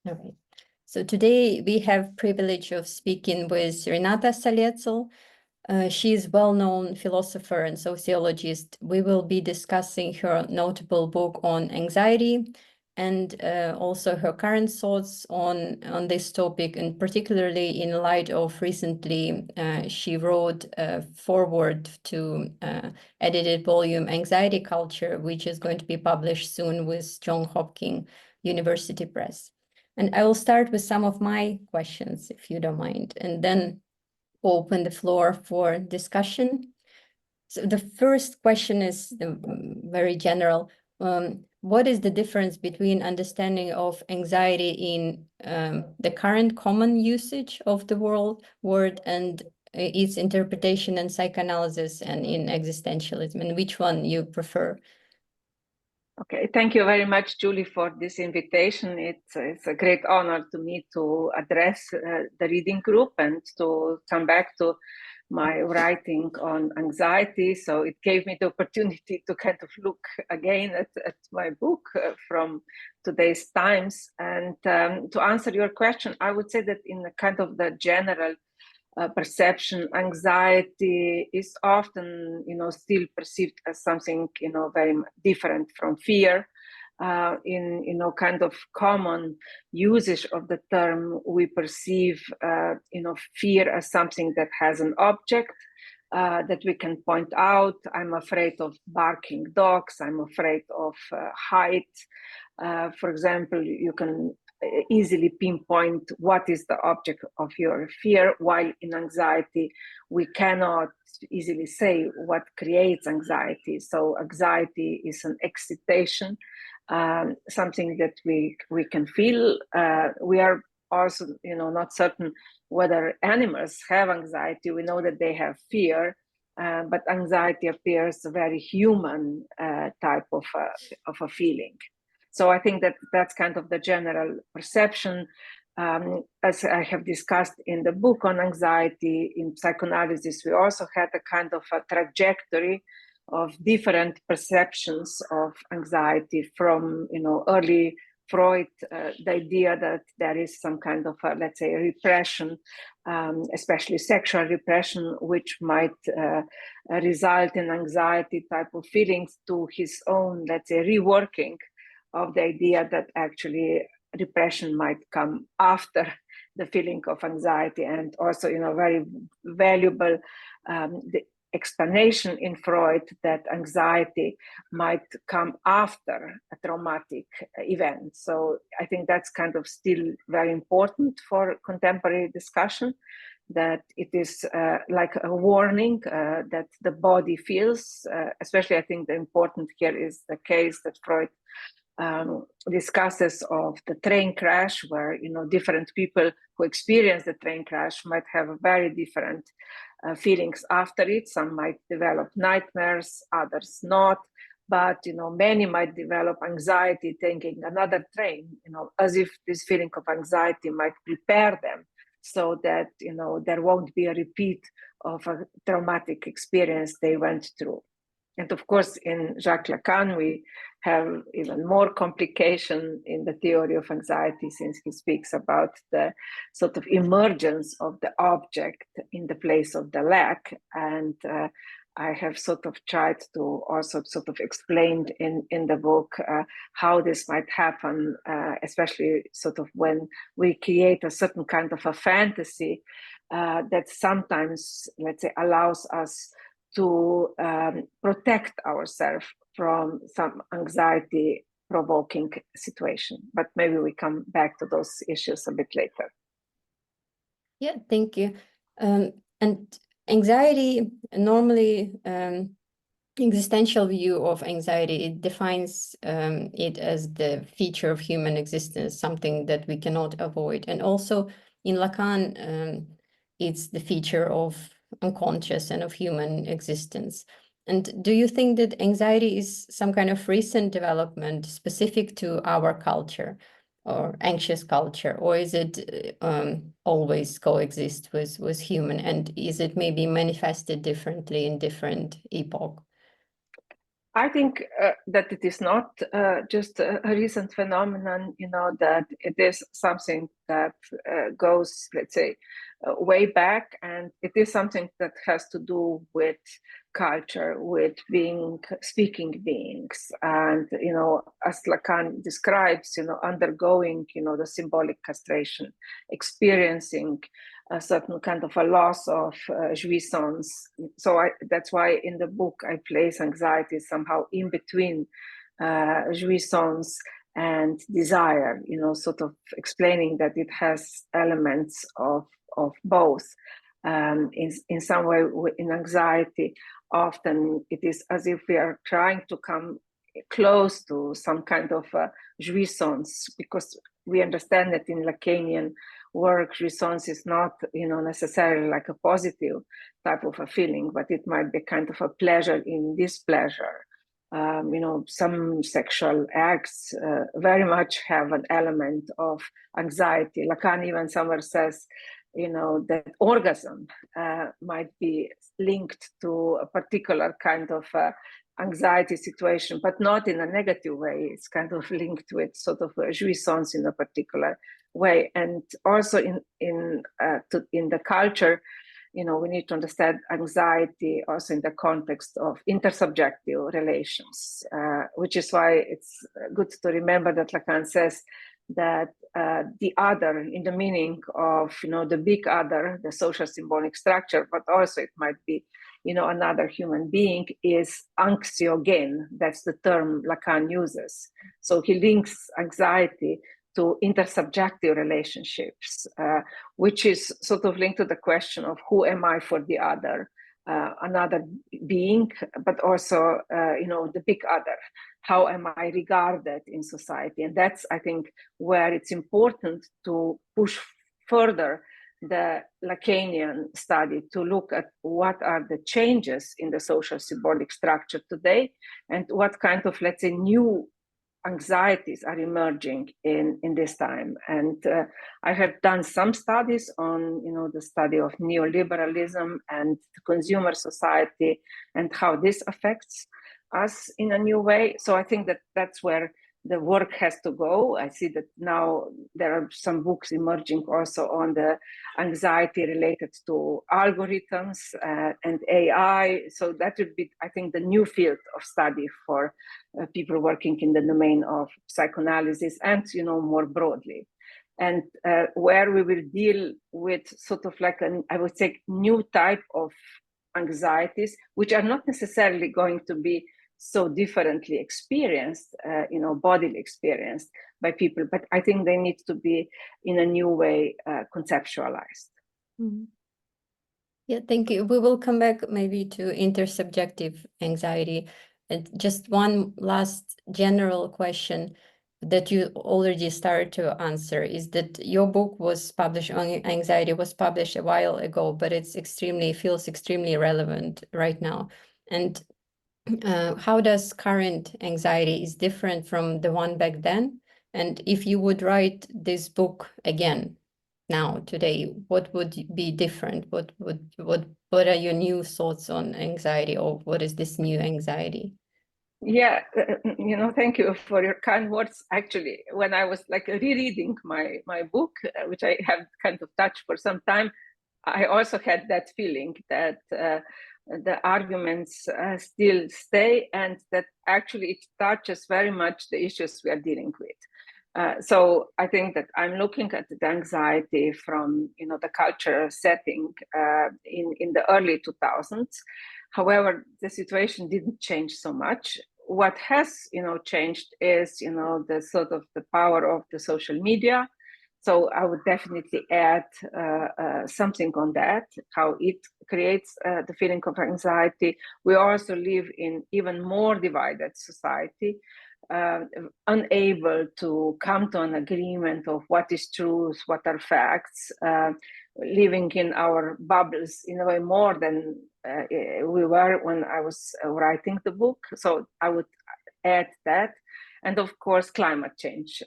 All right. So today we have privilege of speaking with Renata Salecl. She is well-known philosopher and sociologist. We will be discussing her notable book on anxiety and also her current thoughts on this topic, and particularly in light of recently she wrote a foreword to edited volume Anxiety Culture, which is going to be published soon with Johns Hopkins University Press. And I will start with some of my questions, if you don't mind, and then open the floor for discussion. So the first question is very general. What is the difference between understanding of anxiety in the current common usage of the word and its interpretation in psychoanalysis and in existentialism, and which one you prefer? Okay, thank you very much, Julie, for this invitation. It's a great honor to me to address the reading group and to come back to my writing on anxiety. So it gave me the opportunity to kind of look again at my book from today's times. And to answer your question, I would say that in the kind of the general perception, anxiety is often, still perceived as something, very different from fear. In, kind of common usage of the term, we perceive, fear as something that has an object that we can point out. I'm afraid of barking dogs. I'm afraid of height. For example, you can easily pinpoint what is the object of your fear, while in anxiety we cannot easily say what creates anxiety. So anxiety is an excitation, something that we can feel. We are also not certain whether animals have anxiety. We know that they have fear, but anxiety appears a very human type of a feeling. So I think that that's kind of the general perception. As I have discussed in the book on anxiety, in psychoanalysis, we also had a kind of a trajectory of different perceptions of anxiety from, early Freud, the idea that there is some kind of, let's say, repression, especially sexual repression, which might result in anxiety type of feelings, to his own, let's say, reworking of the idea that actually repression might come after the feeling of anxiety. And also, very valuable the explanation in Freud that anxiety might come after a traumatic event. So I think that's kind of still very important for contemporary discussion, that it is like a warning that the body feels. Especially, I think the important here is the case that Freud discusses of the train crash, where different people who experience the train crash might have very different feelings after it. Some might develop nightmares, others not, but many might develop anxiety thinking another train, as if this feeling of anxiety might prepare them so that there won't be a repeat of a traumatic experience they went through. And of course, in Jacques Lacan, we have even more complication in the theory of anxiety, since he speaks about the sort of emergence of the object in the place of the lack. And I have sort of tried to also sort of explain in the book how this might happen, especially sort of when we create a certain kind of a fantasy that sometimes, let's say, allows us to protect ourselves from some anxiety-provoking situation. But maybe we come back to those issues a bit later. Yeah, thank you. And anxiety, normally, existential view of anxiety, it defines it as the feature of human existence, something that we cannot avoid. And also in Lacan, it's the feature of unconscious and of human existence. And do you think that anxiety is some kind of recent development specific to our culture or anxious culture, or is it always coexist with human, and is it maybe manifested differently in different epoch? I think that it is not just a recent phenomenon, that it is something that goes, let's say, way back, and it is something that has to do with culture, with speaking beings, and as Lacan describes, undergoing, the symbolic castration, experiencing a certain kind of a loss of jouissance. So that's why in the book I place anxiety somehow in between jouissance and desire, sort of explaining that it has elements of both. In some way, in anxiety, often it is as if we are trying to come close to some kind of jouissance, because we understand that in Lacanian work, jouissance is not, necessarily like a positive type of a feeling, but it might be kind of a pleasure in displeasure. Some sexual acts very much have an element of anxiety. Lacan even somewhere says, that orgasm might be linked to a particular kind of anxiety situation, but not in a negative way. It's kind of linked with sort of a jouissance in a particular way. And also in the culture, we need to understand anxiety also in the context of intersubjective relations, which is why it's good to remember that Lacan says that the other, in the meaning of the big other, the social symbolic structure, but also it might be another human being, is anxiogen. That's the term Lacan uses. So he links anxiety to intersubjective relationships, which is sort of linked to the question of who am I for the other, another being, but also the big other. How am I regarded in society? And that's, I think, where it's important to push further the Lacanian study, to look at what are the changes in the social symbolic structure today, and what kind of, let's say, new anxieties are emerging in this time. And I have done some studies on the study of neoliberalism and the consumer society and how this affects us in a new way. So I think that that's where the work has to go. I see that now there are some books emerging also on the anxiety related to algorithms and AI. So that would be, I think, the new field of study for people working in the domain of psychoanalysis and, more broadly. And where we will deal with sort of like I would say, new type of anxieties, which are not necessarily going to be so differently experienced, bodily experienced by people, but I think they need to be in a new way conceptualized. Mm-hmm. Yeah, thank you. We will come back maybe to intersubjective anxiety. And just one last general question that you already started to answer is that your book was published on anxiety, was published a while ago, but feels extremely relevant right now. And how does current anxiety is different from the one back then? And if you would write this book again now, today, what would be different? What are your new thoughts on anxiety, or what is this new anxiety? Yeah, thank you for your kind words. Actually, when I was like rereading my book, which I have kind of touched for some time, I also had that feeling that the arguments still stay, and that actually it touches very much the issues we are dealing with. So I think that I'm looking at the anxiety from the cultural setting in the early 2000s. However, the situation didn't change so much. What has changed is the sort of the power of the social media. So I would definitely add something on that, how it creates the feeling of anxiety. We also live in even more divided society, unable to come to an agreement of what is truth, what are facts, living in our bubbles in a way more than we were when I was writing the book. So I would add that. And of course, climate change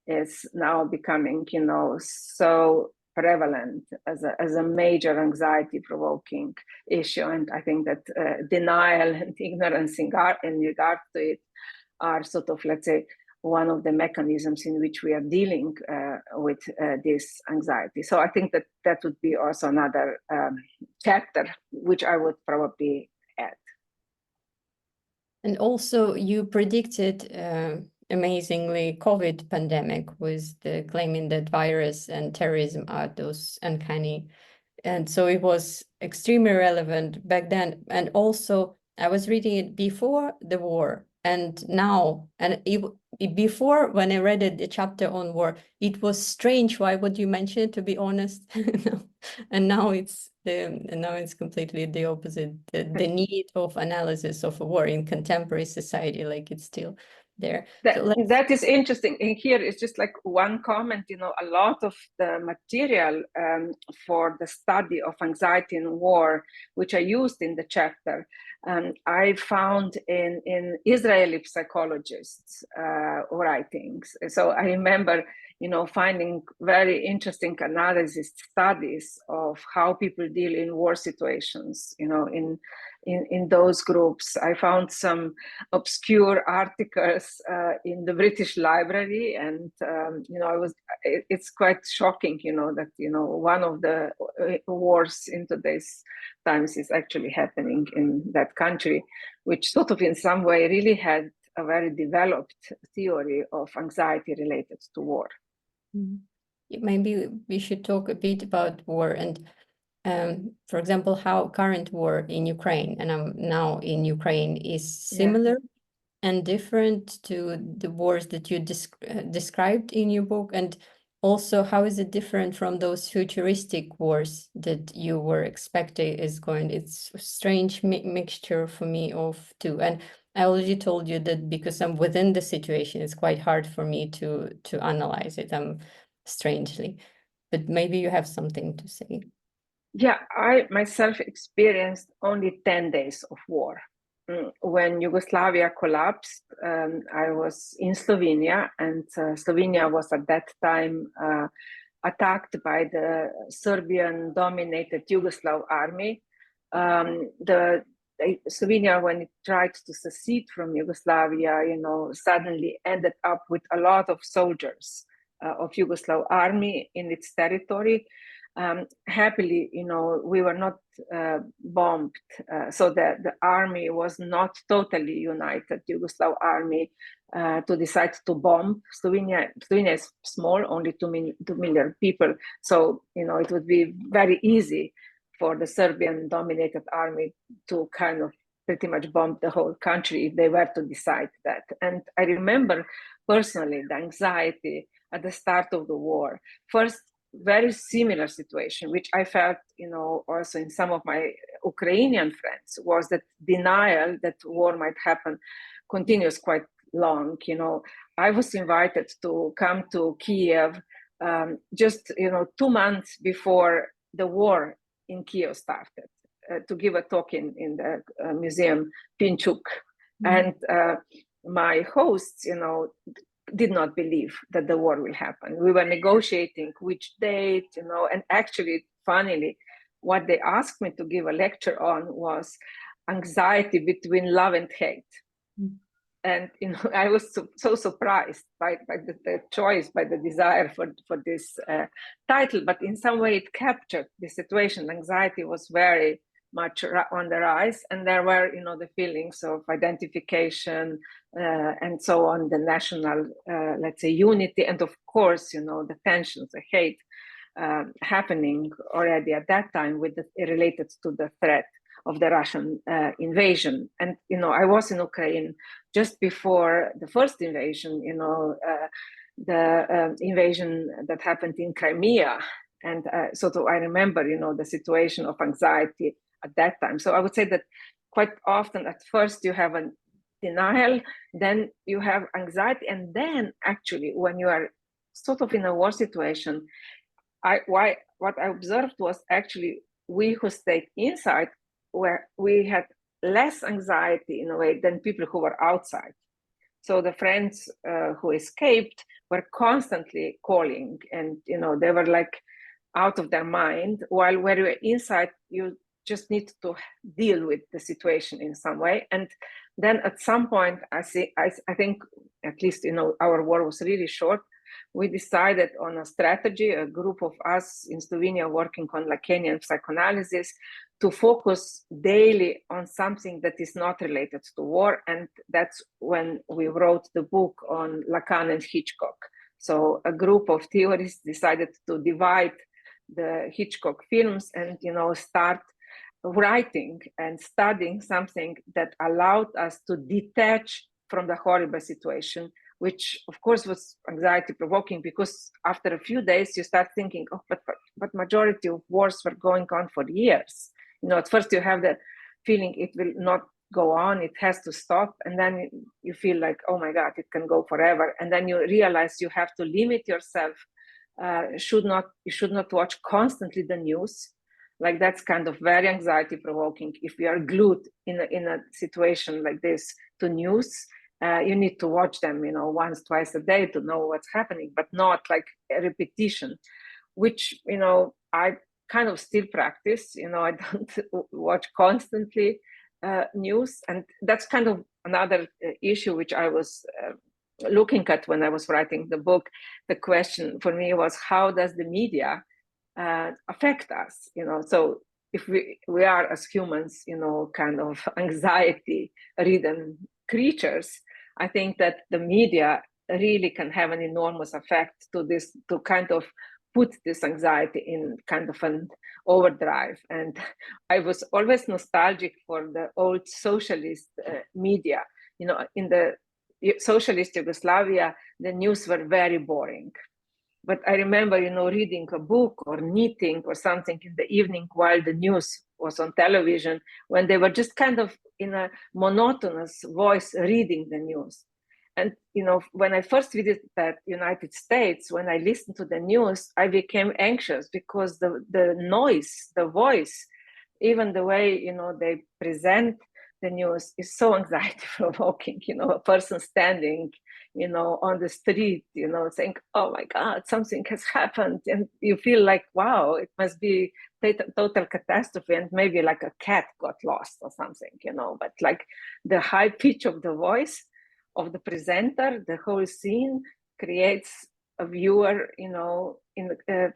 is now becoming, so prevalent as a major anxiety provoking issue. And I think that denial and ignorance in regard to it are sort of, let's say, one of the mechanisms in which we are dealing with this anxiety. So I think that that would be also another chapter, which I would probably add. And also you predicted amazingly COVID pandemic with the claiming that virus and terrorism are those uncanny. And so it was extremely relevant back then. And also I was reading it before the war and now, and before when I read it, the chapter on war, it was strange. Why would you mention it, to be honest? And now it's completely the opposite. The need of analysis of a war in contemporary society, like it's still there. That is interesting. And here is just like one comment, a lot of the material for the study of anxiety in war, which I used in the chapter, I found in Israeli psychologists' writings. So I remember, finding very interesting analysis studies of how people deal in war situations, in those groups. I found some obscure articles in the British Library, and it's quite shocking, that one of the wars in today's times is actually happening in that country, which sort of in some way really had a very developed theory of anxiety related to war. Maybe we should talk a bit about war and for example, how current war in Ukraine, and I'm now in Ukraine, is similar and different to the wars that you described in your book, and also how is it different from those futuristic wars that you were expecting is going? It's a strange mixture for me of two, and I already told you that because I'm within the situation, it's quite hard for me to analyze it. Strangely, but maybe you have something to say. Yeah, I myself experienced only 10 days of war. When Yugoslavia collapsed, I was in Slovenia, and Slovenia was at that time attacked by the Serbian-dominated Yugoslav army. Slovenia, when it tried to secede from Yugoslavia, suddenly ended up with a lot of soldiers of Yugoslav army in its territory. Happily, we were not bombed, so that the army was not totally united, Yugoslav army, to decide to bomb Slovenia. Slovenia is small, only 2 million people, so it would be very easy for the Serbian-dominated army to kind of pretty much bomb the whole country if they were to decide that. And I remember personally the anxiety at the start of the war. First, very similar situation, which I felt, also in some of my Ukrainian friends, was that denial that war might happen continues quite long. I was invited to come to Kiev just, 2 months before the war in Kiev started, to give a talk in the museum Pinchuk. And my hosts, did not believe that the war will happen. We were negotiating which date, and actually, funnily, what they asked me to give a lecture on was anxiety between love and hate. And I was so surprised by the choice, by the desire for this title, but in some way it captured the situation. Anxiety was very much on the rise, and there were the feelings of identification and so on, the national let's say unity, and of course the tensions, the hate happening already at that time related to the threat of the Russian invasion. And I was in Ukraine just before the first invasion, the invasion that happened in Crimea, and I remember the situation of anxiety at that time. So I would say that quite often at first you have a denial, then you have anxiety, and then actually when you are sort of in a war situation, what I observed was actually we who stayed inside, where we had less anxiety in a way than people who were outside. So the friends who escaped were constantly calling, and they were like out of their mind, while where you're inside, you just need to deal with the situation in some way. And then at some point, I think, at least, our war was really short. We decided on a strategy, a group of us in Slovenia working on Lacanian psychoanalysis, to focus daily on something that is not related to war. And that's when we wrote the book on Lacan and Hitchcock. So a group of theorists decided to divide the Hitchcock films and, start writing and studying something that allowed us to detach from the horrible situation, which of course was anxiety provoking, because after a few days you start thinking, oh, but majority of wars were going on for years. At first you have the feeling it will not go on, it has to stop, and then you feel like, oh my God, it can go forever. And then you realize you have to limit yourself. You should not watch constantly the news. Like, that's kind of very anxiety provoking. If we are glued in a situation like this to news, you need to watch them, once, twice a day to know what's happening, but not like a repetition, which, I kind of still practice. I don't watch constantly news. And that's kind of another issue which I was looking at when I was writing the book. The question for me was, how does the media affect us? So if we are, as humans, kind of anxiety-ridden creatures, I think that the media really can have an enormous effect to kind of put this anxiety in kind of an overdrive. And I was always nostalgic for the old socialist media. In the socialist Yugoslavia, the news were very boring. But I remember, reading a book or knitting or something in the evening while the news was on television, when they were just kind of in a monotonous voice reading the news. And, when I first visited the United States, when I listened to the news, I became anxious because the noise, the voice, even the way, they present the news is so anxiety provoking. A person standing, on the street, saying, oh my God, something has happened. And you feel like, wow, it must be total catastrophe. And maybe like a cat got lost or something, but like the high pitch of the voice of the presenter, the whole scene creates a viewer,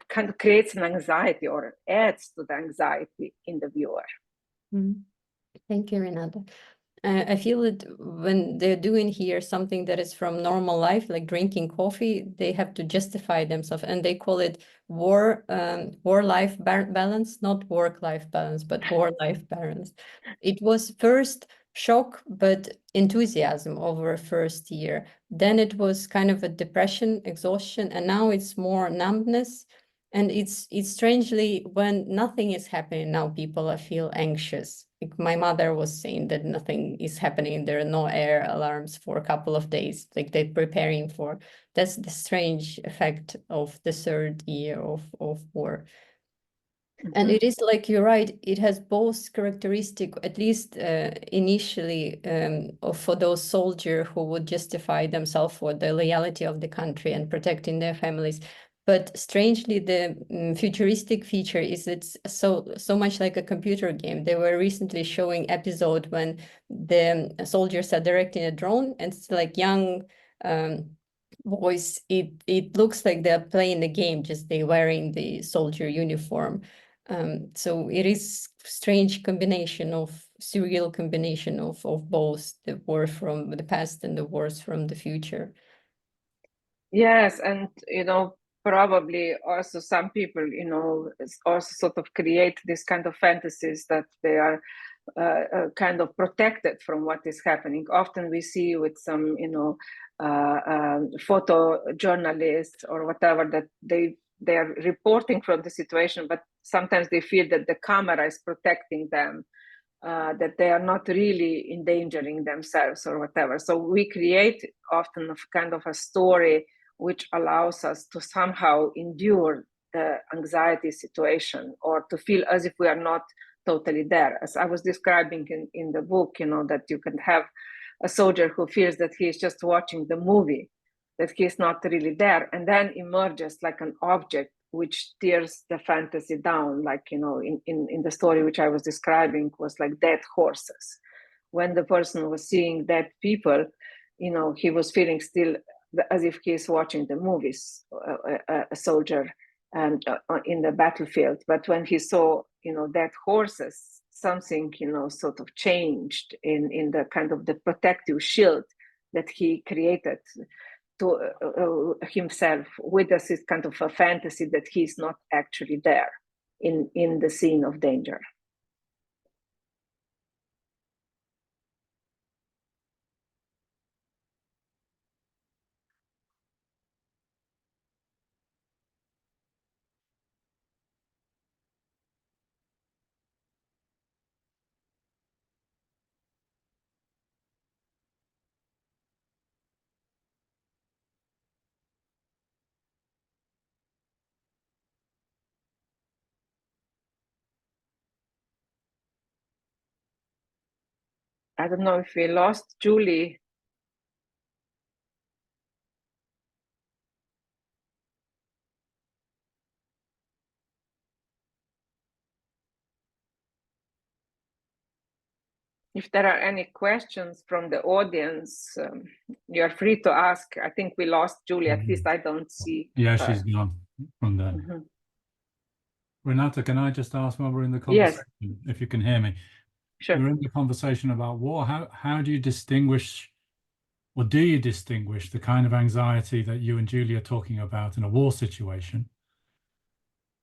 kind of creates an anxiety or adds to the anxiety in the viewer. Mm. Thank you, Renata. I feel that when they're doing here something that is from normal life, like drinking coffee, they have to justify themselves, and they call it war-life balance, not work-life balance, but war-life balance. It was first shock, but enthusiasm over first year. Then it was kind of a depression, exhaustion, and now it's more numbness. And it's strangely, when nothing is happening now, people feel anxious. Like my mother was saying that nothing is happening. There are no air alarms for a couple of days, like they're preparing for. That's the strange effect of the third year of war. And it is like, you're right, it has both characteristic, at least initially, for those soldiers who would justify themselves for the loyalty of the country and protecting their families. But strangely, the futuristic feature is it's so much like a computer game. They were recently showing episode when the soldiers are directing a drone, and it's like young boys. It looks like they're playing the game, just they wearing the soldier uniform. So it is strange combination of surreal combination of both the war from the past and the wars from the future. Yes, and probably also some people also sort of create this kind of fantasies that they are kind of protected from what is happening. Often we see with some photojournalists or whatever that they are reporting from the situation, but sometimes they feel that the camera is protecting them, that they are not really endangering themselves or whatever. So we create often a kind of a story which allows us to somehow endure the anxiety situation, or to feel as if we are not totally there. As I was describing in the book, that you can have a soldier who feels that he is just watching the movie, that he is not really there, and then emerges like an object which tears the fantasy down, like, you know, in the story which I was describing, was like dead horses. When the person was seeing dead people, you know, he was feeling still as if he is watching the movies, a soldier in the battlefield. But when he saw, you know, dead horses, something, you know, sort of changed in the kind of the protective shield that he created to himself with this kind of a fantasy that he's not actually there in the scene of danger. I don't know if we lost Julie. If there are any questions from the audience, you're free to ask. I think we lost Julie. At least I don't see. Yeah, she's gone from there. Mm-hmm. Renata, can I just ask while we're in the conversation, Yes. if you can hear me? Sure. We're in the conversation about war. How do you distinguish, or do you distinguish the kind of anxiety that you and Julie are talking about in a war situation,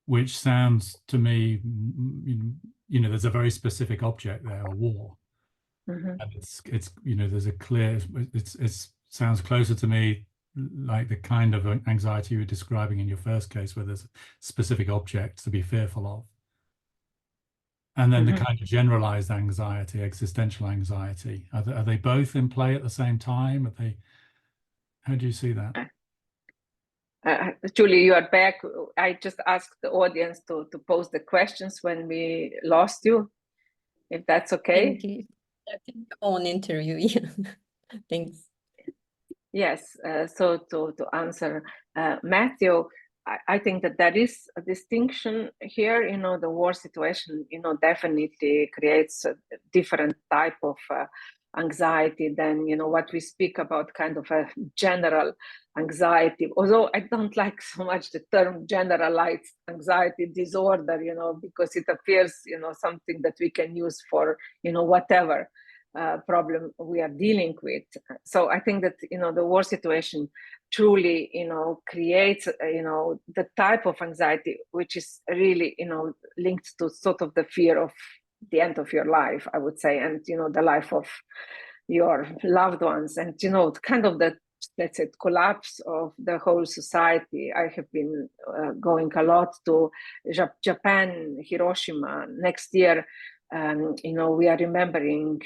which sounds to me, you know, there's a very specific object there, a war. Mm-hmm. And it's you know, there's a clear, it sounds closer to me like the kind of anxiety you were describing in your first case, where there's a specific object to be fearful of. And then the kind of generalized anxiety, existential anxiety, are they both in play at the same time? How do you see that? Julie, you are back. I just asked the audience to pose the questions when we lost you, if that's okay. Thank you. On interview, yeah. Thanks. Yes, so to answer Matthew, I think that there is a distinction here. You know, the war situation, you know, definitely creates a different type of anxiety than, you know, what we speak about, kind of a general anxiety. Although I don't like so much the term generalized anxiety disorder, you know, because it appears, you know, something that we can use for, you know, whatever problem we are dealing with. So I think that, you know, the war situation truly, you know, creates, you know, the type of anxiety which is really, you know, linked to sort of the fear of the end of your life, I would say, and, you know, the life of your loved ones, and, you know, kind of the, let's say, collapse of the whole society. I have been going a lot to Japan, Hiroshima. Next year, you know, we are remembering,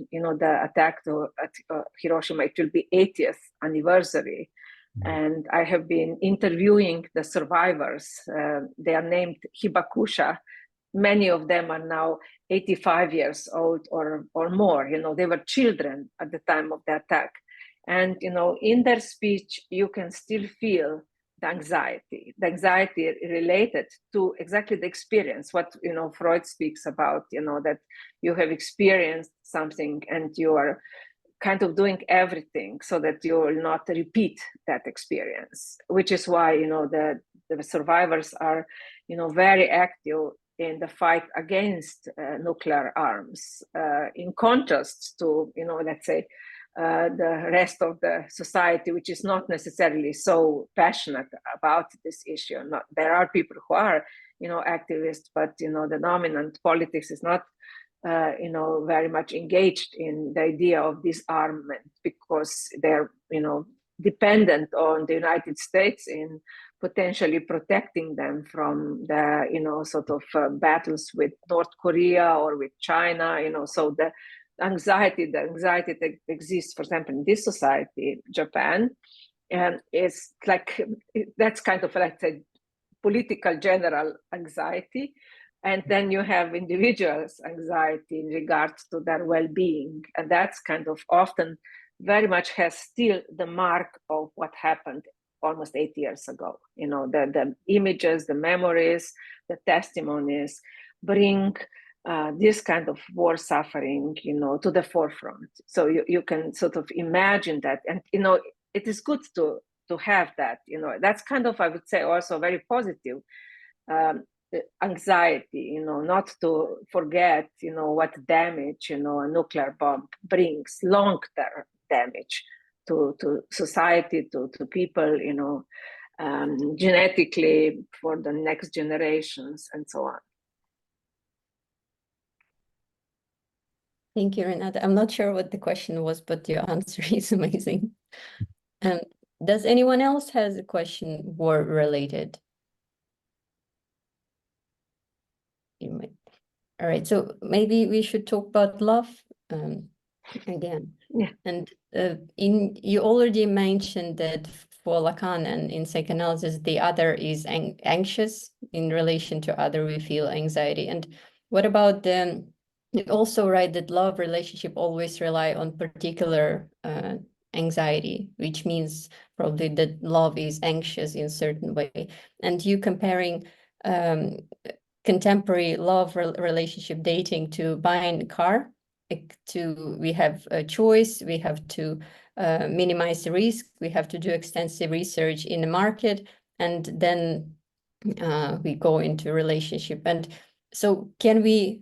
you know, the attack at Hiroshima. It will be 80th anniversary. And I have been interviewing the survivors. They are named Hibakusha. Many of them are now 85 years old or more. You know, they were children at the time of the attack. And, you know, in their speech, you can still feel the anxiety related to exactly the experience, what, you know, Freud speaks about, you know, that you have experienced something and you are kind of doing everything so that you will not repeat that experience, which is why, you know, the survivors are, you know, very active in the fight against nuclear arms, in contrast to, you know, let's say, the rest of the society, which is not necessarily so passionate about this issue. There are people who are, you know, activists, but, you know, the dominant politics is not, you know, very much engaged in the idea of disarmament, because they're, you know, dependent on the United States in potentially protecting them from the, you know, sort of battles with North Korea or with China, you know. So the anxiety that exists, for example, in this society, Japan, is like, that's kind of like a political general anxiety. And then you have individuals' anxiety in regards to their well-being. And that's kind of often very much has still the mark of what happened almost 8 years ago. You know, the images, the memories, the testimonies bring this kind of war suffering, you know, to the forefront. So you can sort of imagine that, and you know, it is good to have that. You know, that's kind of, I would say, also very positive anxiety. You know, not to forget, you know, what damage, you know, a nuclear bomb brings, long-term damage to society, to people, you know, genetically for the next generations and so on. Thank you, Renata. I'm not sure what the question was, but your answer is amazing. Does anyone else has a question war related? You might. All right, so maybe we should talk about love again. Yeah. And you already mentioned that for Lacan and in psychoanalysis, the other is anxious. In relation to other, we feel anxiety. And what about the, you also write that love relationship always rely on particular anxiety, which means probably that love is anxious in certain way. And you comparing contemporary love relationship dating to buying a car, we have a choice, we have to minimize the risk, we have to do extensive research in the market, and then we go into relationship. And so can we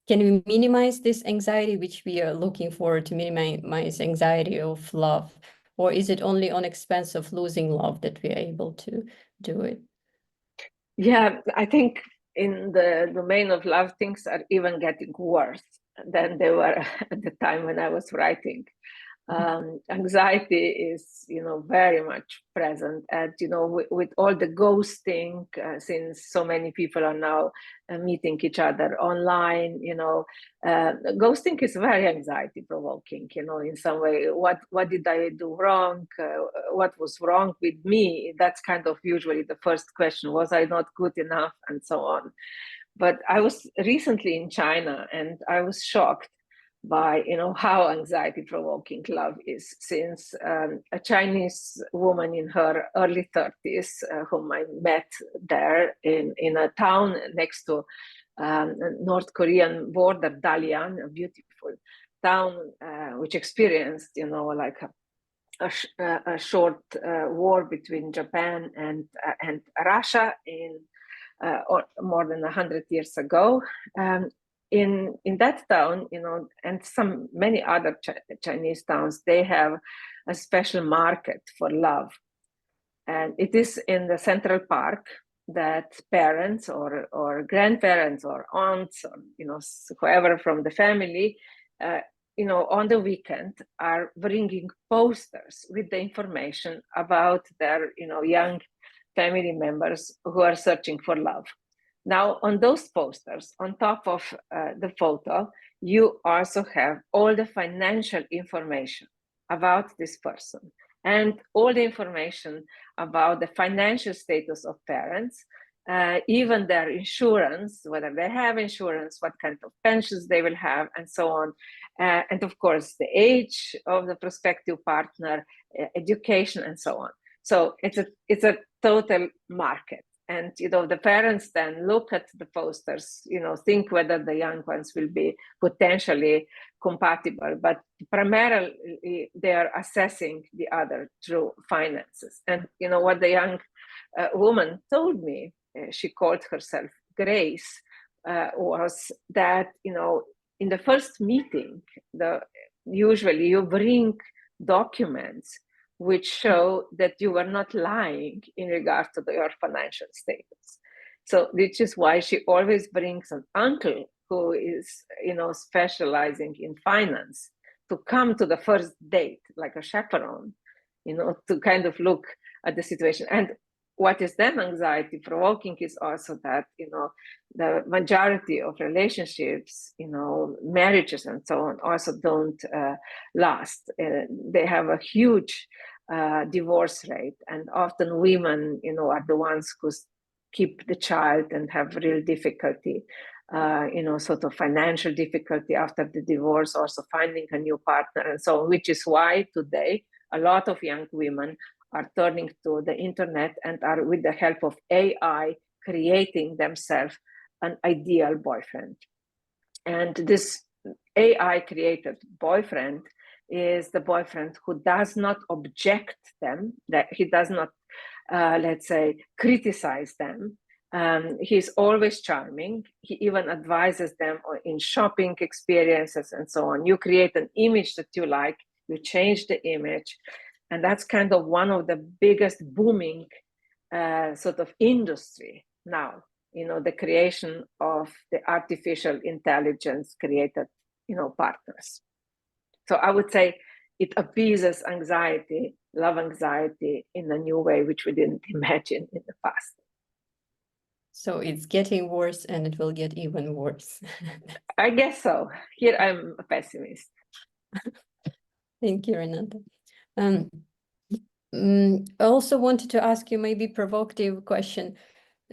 minimize this anxiety, which we are looking for to minimize anxiety of love, or is it only on expense of losing love that we are able to do it? Yeah, I think in the domain of love, things are even getting worse than they were at the time when I was writing. Anxiety is, you know, very much present, and you know, with all the ghosting, since so many people are now meeting each other online, you know, ghosting is very anxiety provoking. You know, in some way, what did I do wrong? What was wrong with me? That's kind of usually the first question. Was I not good enough, and so on. But I was recently in China, and I was shocked by, you know, how anxiety provoking love is, since a Chinese woman in her early 30s whom I met there in a town next to North Korean border, Dalian, a beautiful town which experienced, you know, like a short war between Japan and Russia in or more than 100 years ago. In that town, you know, and many other Chinese towns, they have a special market for love, and it is in the Central Park that parents or grandparents or aunts or, you know, whoever from the family, you know, on the weekend are bringing posters with the information about their, you know, young family members who are searching for love. Now, on those posters, on top of the photo, you also have all the financial information about this person and all the information about the financial status of parents, even their insurance, whether they have insurance, what kind of pensions they will have, and so on. And of course, the age of the prospective partner, education, and so on. So it's a total market. And, you know, the parents then look at the posters, you know, think whether the young ones will be potentially compatible, but primarily they are assessing the other through finances. And, you know, what the young woman told me, she called herself Grace, was that, you know, in the first meeting, usually you bring documents which show that you were not lying in regard to your financial status. So which is why she always brings an uncle who is, you know, specializing in finance to come to the first date, like a chaperone, you know, to kind of look at the situation. And what is then anxiety provoking is also that, you know, the majority of relationships, you know, marriages and so on, also don't last. They have a huge divorce rate, and often women, you know, are the ones who keep the child and have real difficulty, you know, sort of financial difficulty after the divorce, also finding a new partner and so on, which is why today a lot of young women are turning to the internet and are, with the help of AI, creating themselves an ideal boyfriend. And this AI created boyfriend is the boyfriend who does not object them, that he does not, let's say, criticize them. He's always charming. He even advises them in shopping experiences and so on. You create an image that you like, you change the image. And that's kind of one of the biggest booming sort of industry now, the creation of the artificial intelligence created, partners. So I would say it appeases anxiety, love anxiety in a new way, which we didn't imagine in the past. So it's getting worse and it will get even worse. I guess so. Here I'm a pessimist. Thank you, Renata. I also wanted to ask you maybe provocative question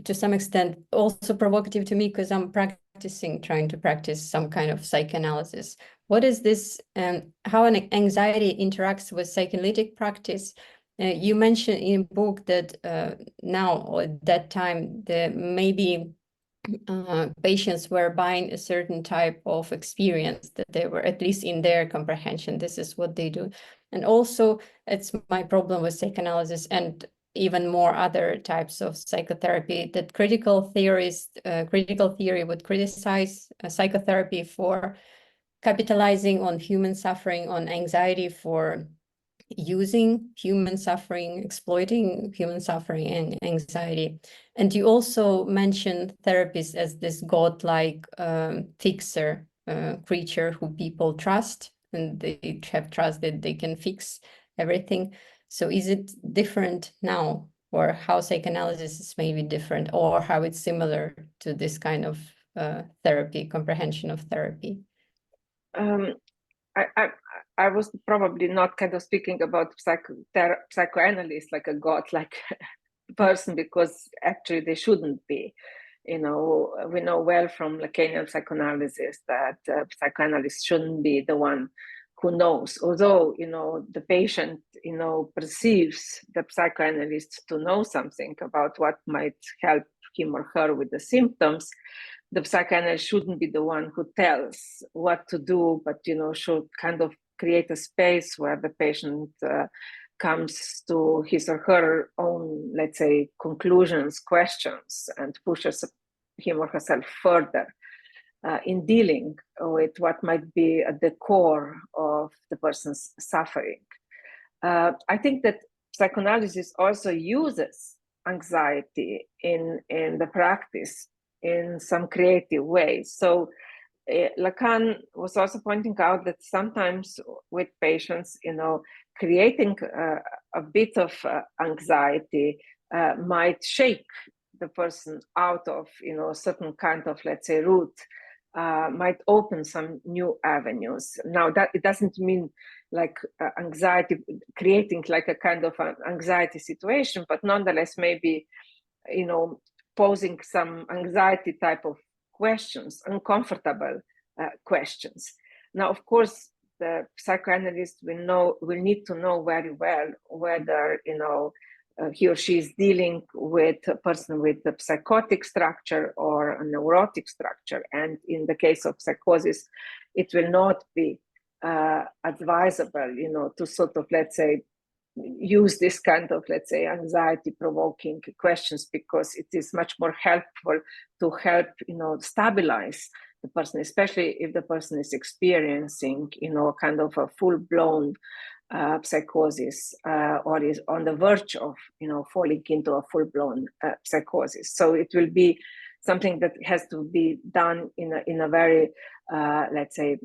to some extent, also provocative to me because I'm trying to practice some kind of psychoanalysis. What is this, how an anxiety interacts with psychoanalytic practice? You mentioned in a book that now or at that time, maybe patients were buying a certain type of experience that they were, at least in their comprehension, this is what they do. And also, it's my problem with psychoanalysis and even more other types of psychotherapy, that critical theory would criticize psychotherapy for capitalizing on human suffering, on anxiety, for using human suffering, exploiting human suffering and anxiety. And you also mentioned therapists as this godlike fixer creature who people trust, and they have trust that they can fix everything. So is it different now, or how psychoanalysis is maybe different, or how it's similar to this kind of therapy, comprehension of therapy? I was probably not kind of speaking about psychoanalysts like a godlike person, because actually they shouldn't be. We know well from Lacanian psychoanalysis that psychoanalysts shouldn't be the one who knows. Although, the patient, perceives the psychoanalyst to know something about what might help him or her with the symptoms, the psychoanalyst shouldn't be the one who tells what to do, but, should kind of create a space where the patient comes to his or her own, let's say, conclusions, questions, and pushes him or herself further in dealing with what might be at the core of the person's suffering. I think that psychoanalysis also uses anxiety in the practice in some creative ways. So Lacan was also pointing out that sometimes with patients, creating a bit of anxiety might shake the person out of, a certain kind of, let's say, route, might open some new avenues. Now, that it doesn't mean like anxiety, creating like a kind of an anxiety situation, but nonetheless, maybe, posing some anxiety type of questions, uncomfortable questions. Now, of course, the psychoanalyst will need to know very well whether, he or she is dealing with a person with a psychotic structure or a neurotic structure. And in the case of psychosis, it will not be advisable, to sort of, let's say, use this kind of, let's say, anxiety-provoking questions, because it is much more helpful to help, stabilize the person, especially if the person is experiencing, kind of a full-blown psychosis or is on the verge of, falling into a full-blown psychosis. So it will be something that has to be done in a very, let's say,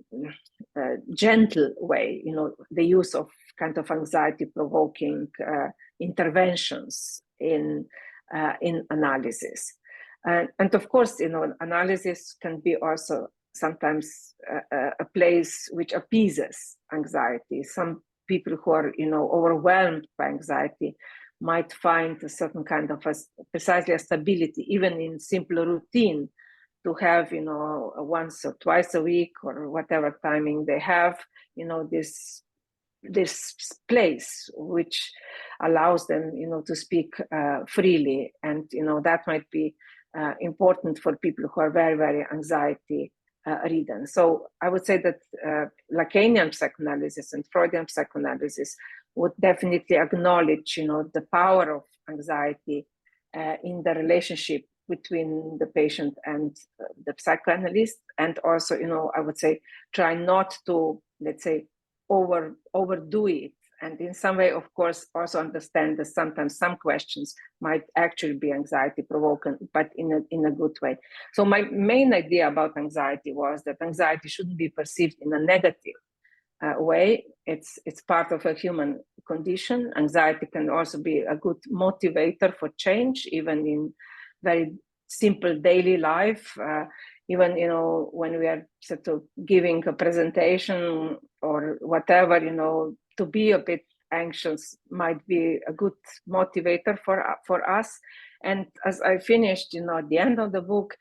gentle way, the use of kind of anxiety-provoking interventions in analysis. And of course, analysis can be also sometimes a place which appeases anxiety. Some people who are, overwhelmed by anxiety might find a certain kind of precisely a stability, even in simple routine, to have, once or twice a week or whatever timing they have, this this place which allows them, to speak freely, and that might be important for people who are very, very anxiety ridden. So I would say that Lacanian psychoanalysis and Freudian psychoanalysis would definitely acknowledge, the power of anxiety in the relationship between the patient and the psychoanalyst, and also, I would say, try not to, let's say, overdo it, and in some way, of course, also understand that sometimes some questions might actually be anxiety provoking, but in a good way. So my main idea about anxiety was that anxiety shouldn't be perceived in a negative way. It's part of a human condition. Anxiety can also be a good motivator for change, even in very simple daily life. Even when we are sort of giving a presentation or whatever, to be a bit anxious might be a good motivator for us. And as I finished, at the end of the book,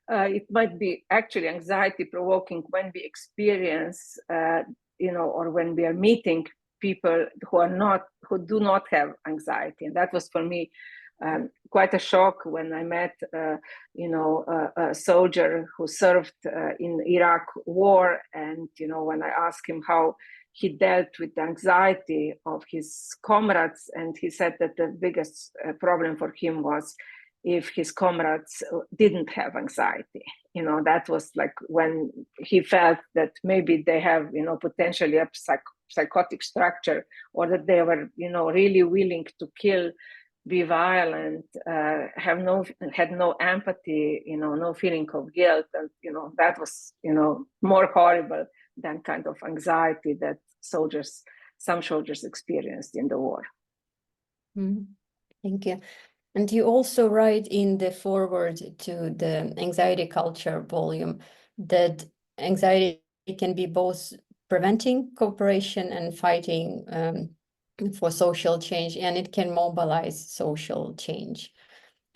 it might be actually anxiety provoking when we experience, or when we are meeting people who do not have anxiety. And that was for me quite a shock when I met, a soldier who served in Iraq war, and when I asked him how he dealt with the anxiety of his comrades, and he said that the biggest problem for him was if his comrades didn't have anxiety. That was like when he felt that maybe they have, potentially a psychotic structure, or that they were, really willing to kill, be violent, had no empathy, no feeling of guilt, and that was more horrible than kind of anxiety that some soldiers experienced in the war. Thank you. And you also write in the foreword to the anxiety culture volume that anxiety can be both preventing cooperation and fighting for social change, and it can mobilize social change,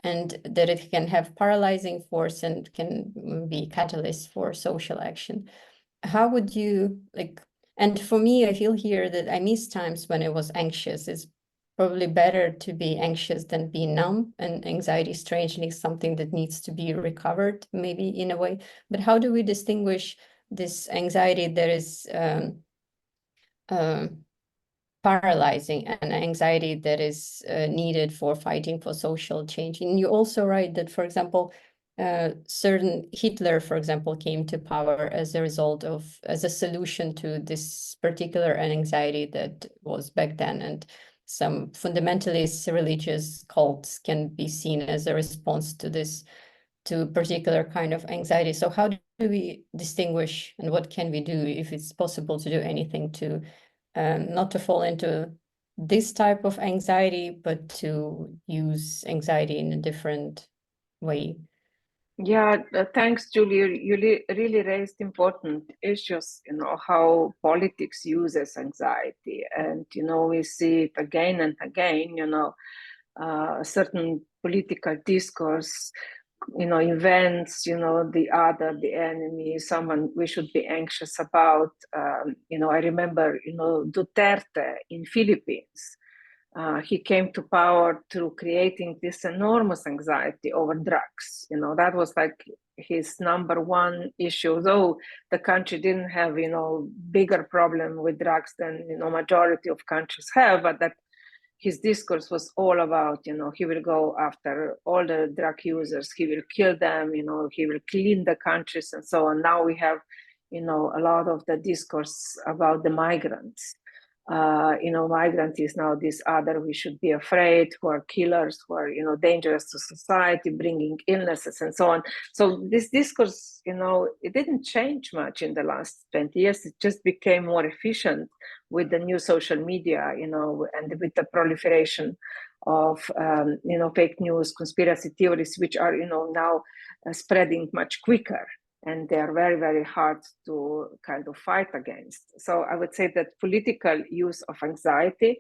and that it can have paralyzing force and can be catalyst for social action. How would you and for me, I feel here that I miss times when I was anxious. It's probably better to be anxious than be numb, and anxiety strangely is something that needs to be recovered, maybe in a way. But how do we distinguish this anxiety that is paralyzing and anxiety that is needed for fighting for social change? And you also write that, for example, certain Hitler, for example, came to power as a solution to this particular anxiety that was back then, and some fundamentalist religious cults can be seen as a response to this, to particular kind of anxiety. So how do we distinguish, and what can we do, if it's possible to do anything to not to fall into this type of anxiety, but to use anxiety in a different way? Yeah, thanks, Julie. You really raised important issues, how politics uses anxiety. And, we see it again and again, a certain political discourse, events, the other, the enemy, someone we should be anxious about. I remember, Duterte in Philippines. He came to power through creating this enormous anxiety over drugs. That was like his number one issue, though the country didn't have, bigger problem with drugs than, majority of countries have, but that his discourse was all about, he will go after all the drug users, he will kill them, he will clean the countries and so on. Now we have, a lot of the discourse about the migrants. Migrant is now this other we should be afraid, who are killers, who are, dangerous to society, bringing illnesses and so on. So this discourse, it didn't change much in the last 20 years. It just became more efficient with the new social media, and with the proliferation of, fake news, conspiracy theories, which are, now spreading much quicker. And they are very, very hard to kind of fight against. So I would say that political use of anxiety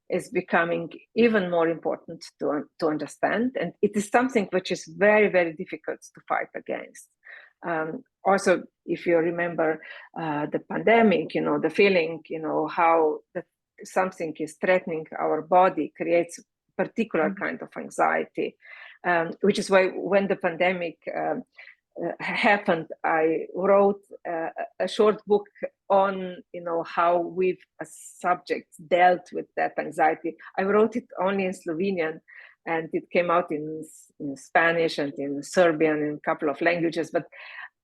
is becoming even more important to understand. And it is something which is very, very difficult to fight against. also, if you remember the pandemic, the feeling, how something is threatening our body creates particular kind of anxiety, which is why when the pandemic happened, I wrote a short book on, how we as subjects dealt with that anxiety. I wrote it only in Slovenian, and it came out in Spanish and in Serbian and a couple of languages. But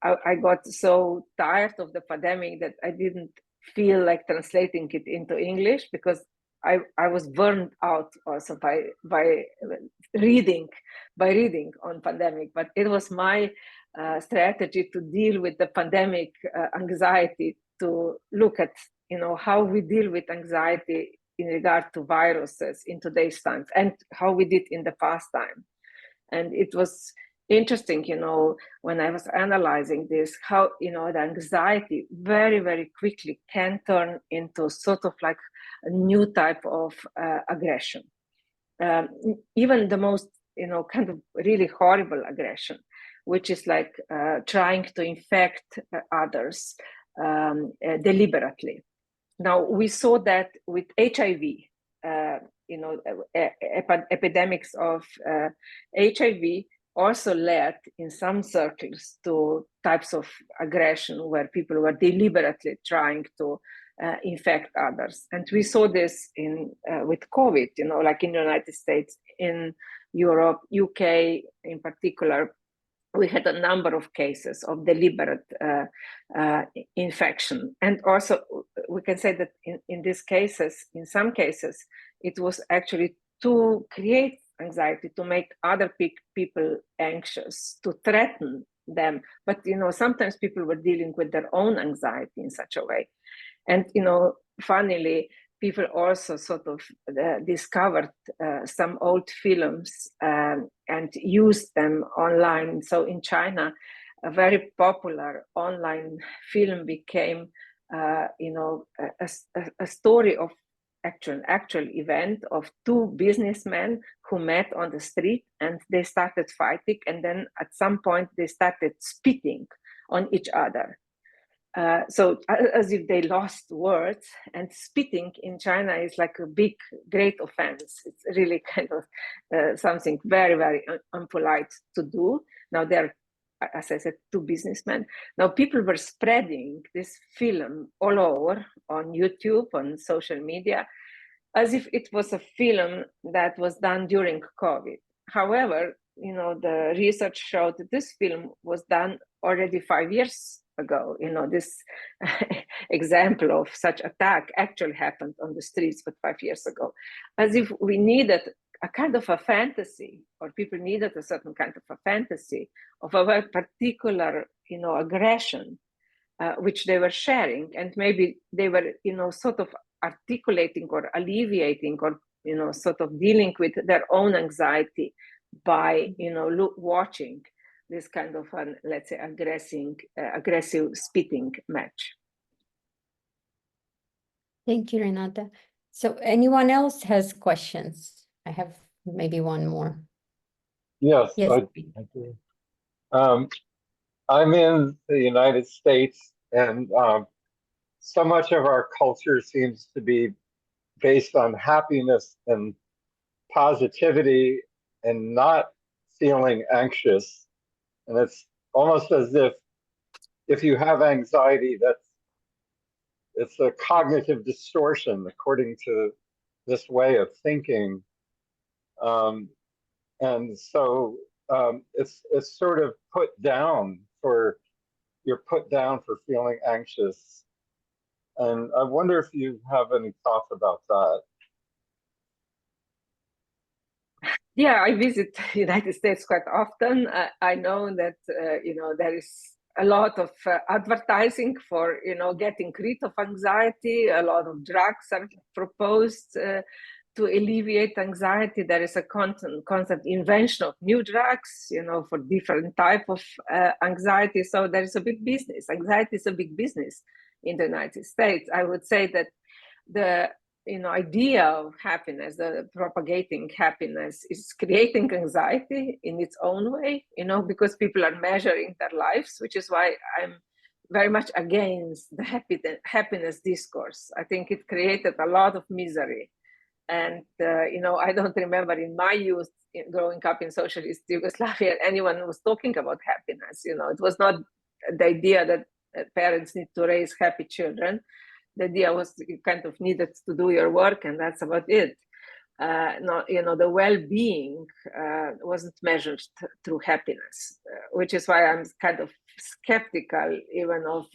I got so tired of the pandemic that I didn't feel like translating it into English, because I was burned out also by reading on pandemic. But it was my strategy to deal with the pandemic anxiety, to look at how we deal with anxiety in regard to viruses in today's times and how we did in the past time. And it was interesting, when I was analyzing this, how the anxiety very, very quickly can turn into sort of like a new type of aggression. Even the most kind of really horrible aggression, which is like trying to infect others deliberately. Now, we saw that with HIV, epidemics of HIV also led in some circles to types of aggression where people were deliberately trying to infect others. And we saw this with COVID, like in the United States, in Europe, UK in particular. We had a number of cases of deliberate infection. And also, we can say that in these cases, in some cases, it was actually to create anxiety, to make other people anxious, to threaten them. But, sometimes people were dealing with their own anxiety in such a way. And, funnily, people also sort of discovered some old films and used them online. So in China, a very popular online film became, a story of actual event of two businessmen who met on the street, and they started fighting. And then at some point they started spitting on each other. So as if they lost words, and spitting in China is like a great offense. It's really kind of something very, very unpolite to do. Now they're, as I said, two businessmen. Now people were spreading this film all over on YouTube, on social media, as if it was a film that was done during COVID. However, the research showed that this film was done already 5 years ago. This example of such attack actually happened on the streets, but 5 years ago, as if we needed a kind of a fantasy, or people needed a certain kind of a fantasy of a very particular, aggression, which they were sharing, and maybe they were, sort of articulating or alleviating or, sort of dealing with their own anxiety by, watching this kind of, let's say, aggressive spitting match. Thank you, Renata. So anyone else has questions? I have maybe one more. Yes, Yes. I do. I'm in the United States, and so much of our culture seems to be based on happiness and positivity and not feeling anxious. And it's almost as if you have anxiety, it's a cognitive distortion according to this way of thinking. And so it's sort of you're put down for feeling anxious. And I wonder if you have any thoughts about that. Yeah, I visit the United States quite often. I know that, there is a lot of advertising for, getting rid of anxiety. A lot of drugs are proposed to alleviate anxiety. There is a constant invention of new drugs, for different type of anxiety. So there is a big business. Anxiety is a big business in the United States. I would say that idea of happiness, the propagating happiness, is creating anxiety in its own way, because people are measuring their lives, which is why I'm very much against the happiness discourse. I think it created a lot of misery. And, I don't remember in my youth, growing up in socialist Yugoslavia, anyone was talking about happiness. It was not the idea that parents need to raise happy children. The idea was you kind of needed to do your work, and that's about it. The well-being wasn't measured through happiness, which is why I'm kind of skeptical even of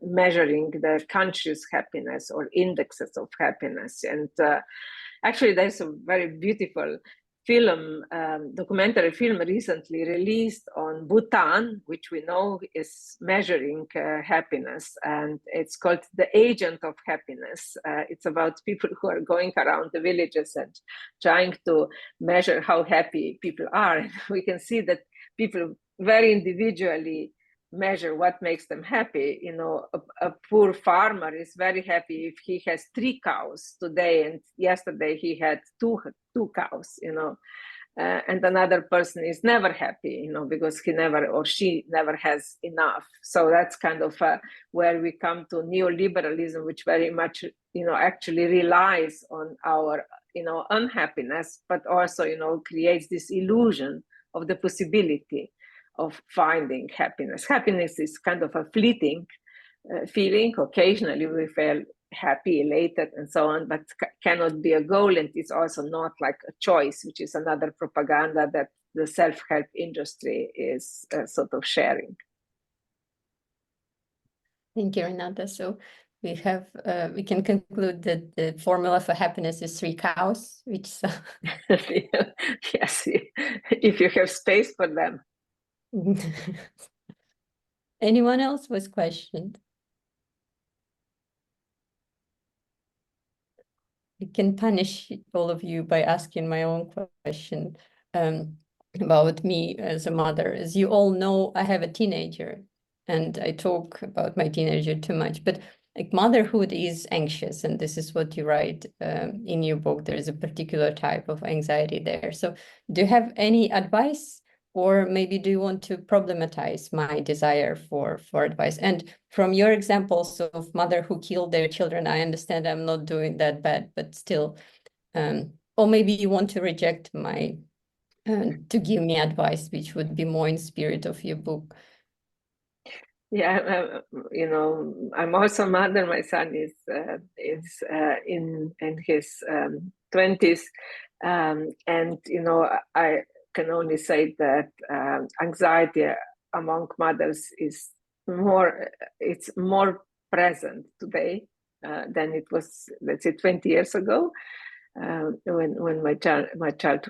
measuring the conscious happiness or indexes of happiness. And actually, there's a very beautiful documentary film recently released on Bhutan, which we know is measuring happiness, and it's called The Agent of Happiness. It's about people who are going around the villages and trying to measure how happy people are. And we can see that people very individually measure what makes them happy. A poor farmer is very happy if he has 3 cows today, and yesterday he had two cows, and another person is never happy, because he never or she never has enough. So that's kind of where we come to neoliberalism, which very much, actually relies on our, unhappiness, but also, creates this illusion of the possibility of finding happiness. Happiness is kind of a fleeting feeling. Occasionally we feel happy, elated, and so on, but cannot be a goal. And it's also not like a choice, which is another propaganda that the self-help industry is sort of sharing. Thank you, Renata. So we can conclude that the formula for happiness is 3 cows, which yes, if you have space for them. Anyone else was questioned? I can punish all of you by asking my own question about me as a mother. As you all know, I have a teenager, and I talk about my teenager too much, but like motherhood is anxious, and this is what you write in your book. There is a particular type of anxiety there. So do you have any advice? Or maybe do you want to problematize my desire for advice? And from your examples of mother who killed their children, I understand I'm not doing that bad, but still, or maybe you want to reject my, to give me advice, which would be more in spirit of your book. Yeah, I'm also a mother. My son is in his 20s, and I can only say that anxiety among mothers is more present today than it was, let's say, 20 years ago, when my child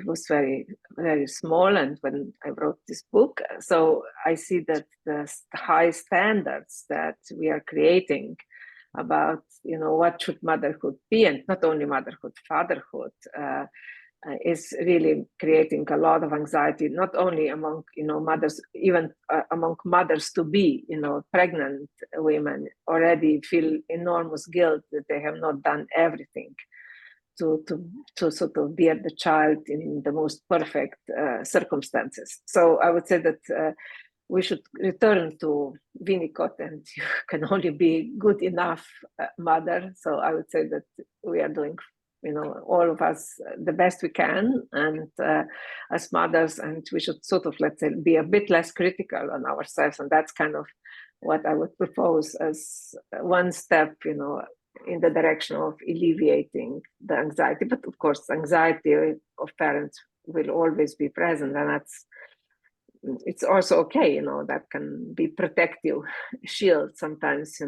was very, very small, and when I wrote this book. So I see that the high standards that we are creating about what should motherhood be, and not only motherhood, fatherhood, is really creating a lot of anxiety, not only among mothers, even among mothers to be. Pregnant women already feel enormous guilt that they have not done everything to sort of bear the child in the most perfect circumstances. So I would say that we should return to Winnicott, and you can only be good enough mother. So I would say that we are doing, all of us, the best we can, and as mothers, and we should sort of, let's say, be a bit less critical on ourselves. And that's kind of what I would propose as one step, in the direction of alleviating the anxiety. But of course, anxiety of parents will always be present, and it's also okay, that can be protective shield sometimes.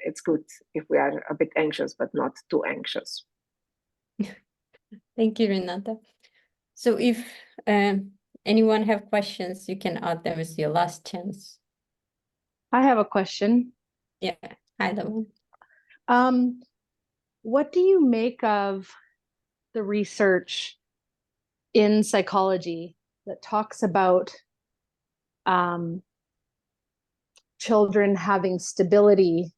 It's good if we are a bit anxious, but not too anxious. Thank you, Renata. So if anyone have questions, you can add them as your last chance. I have a question. Yeah, hi, Dawn. What do you make of the research in psychology that talks about children having stability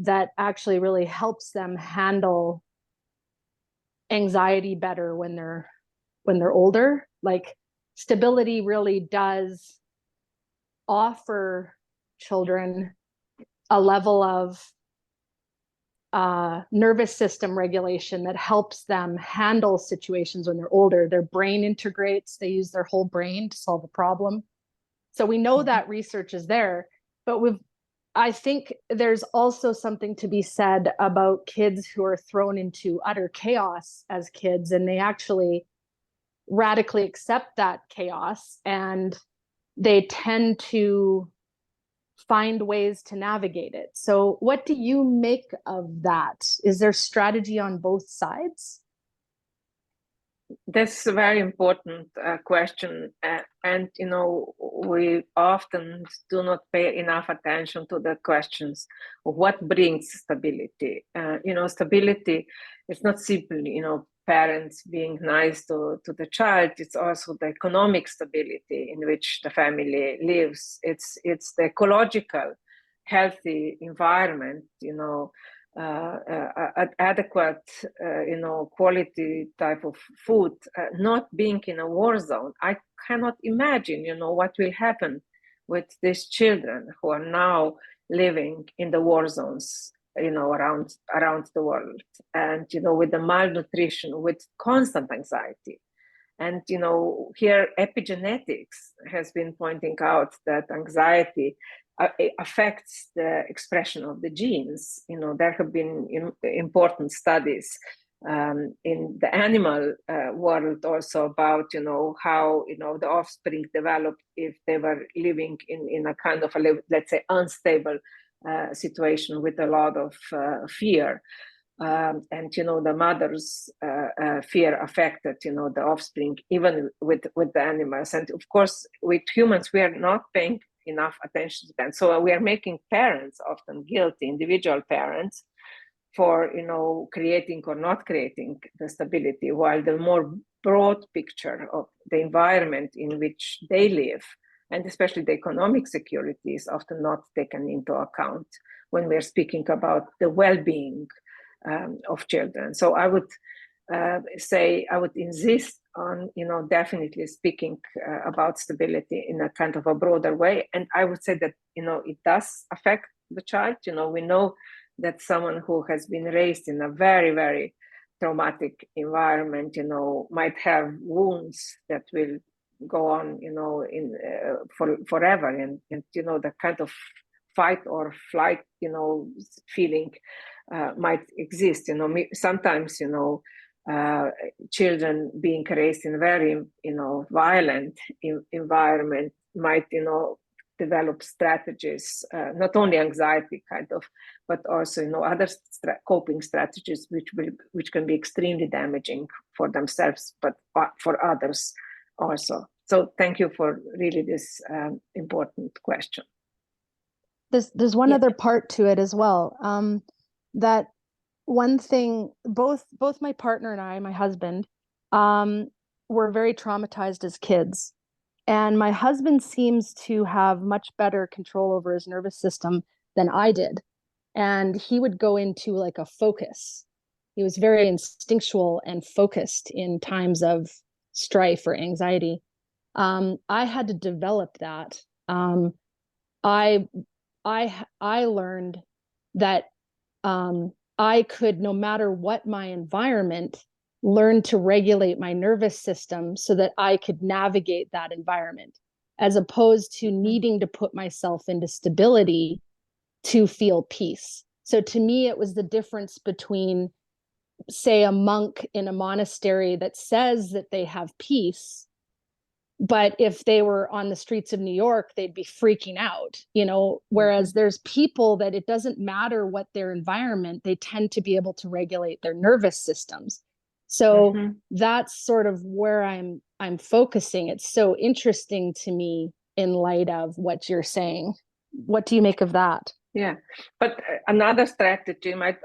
that actually really helps them handle anxiety better when they're older. Like, stability really does offer children a level of nervous system regulation that helps them handle situations when they're older. Their brain integrates, they use their whole brain to solve a problem. So we know that research is there, but I think there's also something to be said about kids who are thrown into utter chaos as kids, and they actually radically accept that chaos, and they tend to find ways to navigate it. So what do you make of that? Is there strategy on both sides? That's a very important question. And, we often do not pay enough attention to the questions of what brings stability. Stability is not simply, parents being nice to the child. It's also the economic stability in which the family lives. It's the ecological, healthy environment, adequate, quality type of food, not being in a war zone. I cannot imagine, what will happen with these children who are now living in the war zones, around the world, and, with the malnutrition, with constant anxiety. And, here epigenetics has been pointing out that anxiety affects the expression of the genes. There have been important studies in the animal world also about, how, the offspring developed if they were living in a kind of let's say, unstable situation with a lot of fear. And, the mother's fear affected, the offspring, even with the animals. And of course, with humans, we are not paying enough attention to them. So we are making parents often guilty, individual parents, for, creating or not creating the stability, while the more broad picture of the environment in which they live, and especially the economic security, is often not taken into account when we're speaking about the well-being of children. So I would say, I would insist on, definitely speaking about stability in a kind of a broader way. And I would say that, it does affect the child. We know that someone who has been raised in a very, very traumatic environment, might have wounds that will go on, forever. And, the kind of fight or flight, feeling might exist. Sometimes, children being raised in a very, violent environment might, develop strategies, not only anxiety kind of, but also, other coping strategies, which can be extremely damaging for themselves, but for others also. So thank you for really this important question. There's one other part to it as well. That one thing, both my partner and I, my husband, were very traumatized as kids. And my husband seems to have much better control over his nervous system than I did. And he would go into like a focus. He was very instinctual and focused in times of strife or anxiety. I had to develop that. I learned that I could, no matter what my environment, learn to regulate my nervous system so that I could navigate that environment, as opposed to needing to put myself into stability to feel peace. So to me, it was the difference between, say, a monk in a monastery that says that they have peace, but if they were on the streets of New York, they'd be freaking out, whereas there's people that it doesn't matter what their environment, they tend to be able to regulate their nervous systems. So that's sort of where I'm focusing. It's so interesting to me in light of what you're saying. What do you make of that? Yeah, but another strategy might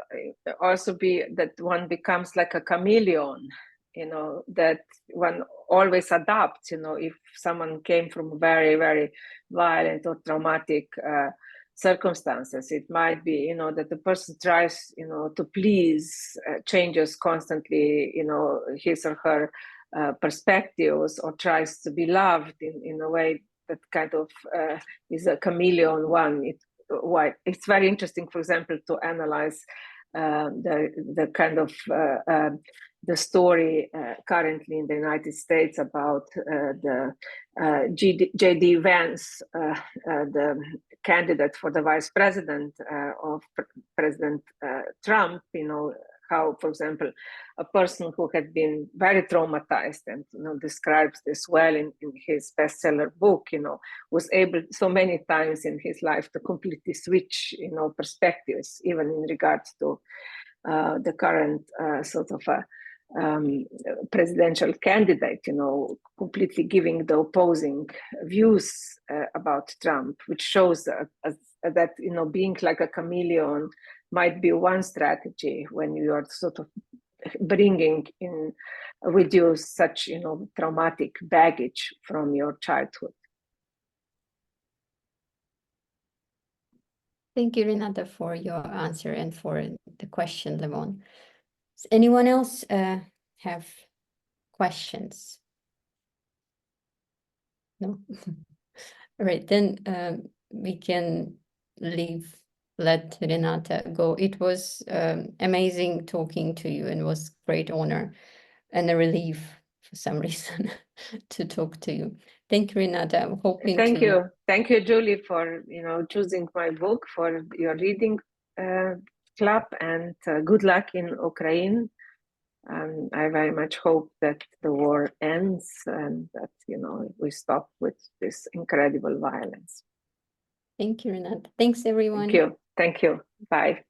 also be that one becomes like a chameleon, that one always adapts. If someone came from a very, very violent or traumatic circumstances. It might be, that the person tries, to please, changes constantly, his or her perspectives, or tries to be loved in a way that kind of is a chameleon one. It's very interesting, for example, to analyze the kind of the story currently in the United States about the J.D. Vance, the candidate for the vice president of President Trump. How, for example, a person who had been very traumatized and describes this well in his bestseller book, was able so many times in his life to completely switch, perspectives, even in regards to the current sort of presidential candidate, completely giving the opposing views about Trump, which shows that being like a chameleon might be one strategy when you are sort of bringing in with you such traumatic baggage from your childhood. Thank you, Renata, for your answer and for the question, Lemon. Does anyone else have questions? No? All right, then we can let Renata go. It was amazing talking to you, and was great honor and a relief for some reason to talk to you. Thank you, Renata. I'm hoping Thank you, Julie, for choosing my book for your reading club, and good luck in Ukraine. I very much hope that the war ends and that we stop with this incredible violence. Thank you, Renata. Thanks, everyone. Thank you. Bye.